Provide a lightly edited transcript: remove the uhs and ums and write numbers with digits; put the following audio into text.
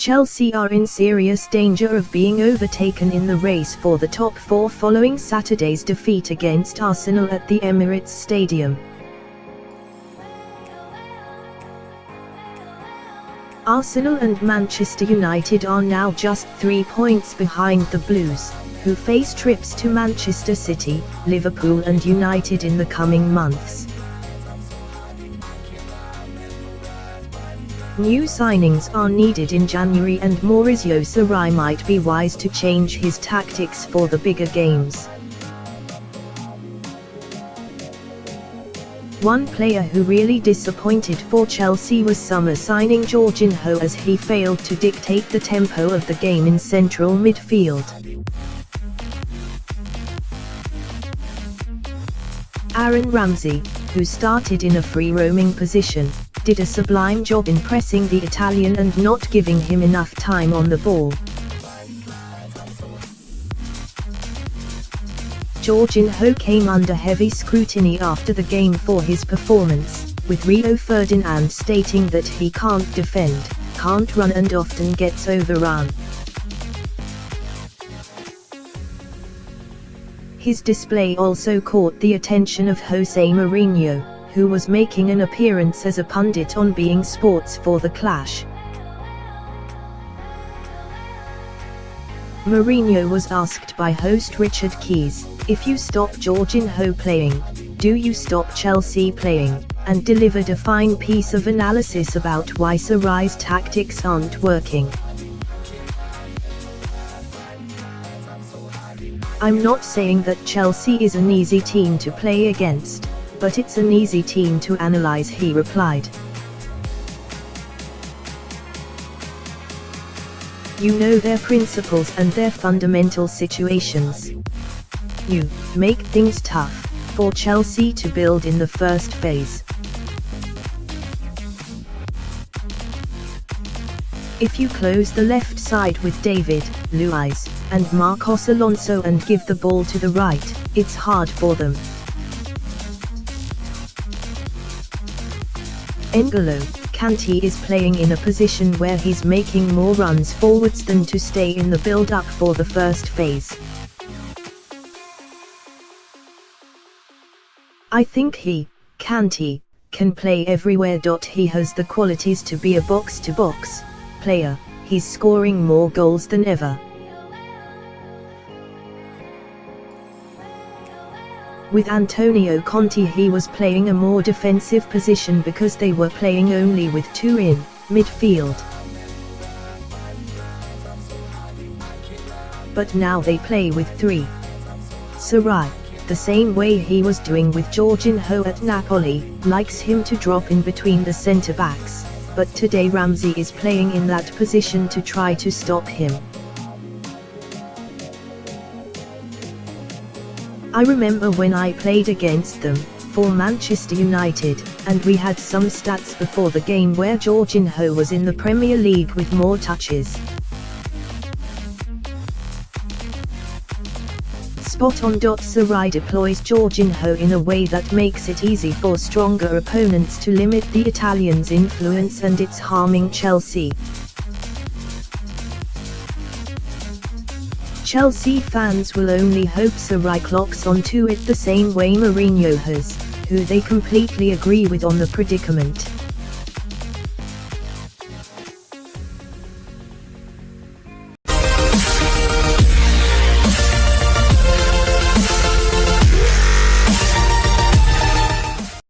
Chelsea are in serious danger of being overtaken in the race for the top four following Saturday's defeat against Arsenal at the Emirates Stadium. Arsenal and Manchester United are now just 3 points behind the Blues, who face trips to Manchester City, Liverpool and United in the coming months. New signings are needed in January and Maurizio Sarri might be wise to change his tactics for the bigger games. One player who really disappointed for Chelsea was summer signing Jorginho, as he failed to dictate the tempo of the game in central midfield. Aaron Ramsey, who started in a free-roaming position, did a sublime job in pressing the Italian and not giving him enough time on the ball. Jorginho came under heavy scrutiny after the game for his performance, with Rio Ferdinand stating that he can't defend, can't run and often gets overrun. His display also caught the attention of Jose Mourinho, who was making an appearance as a pundit on beIN Sports for the clash. Mourinho was asked by host Richard Keys, "If you stop Jorginho playing, do you stop Chelsea playing?" and delivered a fine piece of analysis about why Sarri's tactics aren't working. "I'm not saying that Chelsea is an easy team to play against, but it's an easy team to analyse," he replied. "You know their principles and their fundamental situations. You make things tough for Chelsea to build in the first phase. If you close the left side with David, Luiz, and Marcos Alonso and give the ball to the right, it's hard for them." N'Golo Kante is playing in a position where he's making more runs forwards than to stay in the build-up for the first phase. "I think Kante, can play everywhere. He has the qualities to be a box-to-box player. He's scoring more goals than ever." With Antonio Conte, he was playing a more defensive position because they were playing only with two in midfield. But now they play with three. Sarri, the same way he was doing with Jorginho at Napoli, likes him to drop in between the centre-backs, but today Ramsey is playing in that position to try to stop him. "I remember when I played against them, for Manchester United, and we had some stats before the game where Jorginho was in the Premier League with more touches. Spot on. Sarri deploys Jorginho in a way that makes it easy for stronger opponents to limit the Italians' influence, and it's harming Chelsea. Chelsea fans will only hope Sarri clocks onto it the same way Mourinho has, who they completely agree with on the predicament."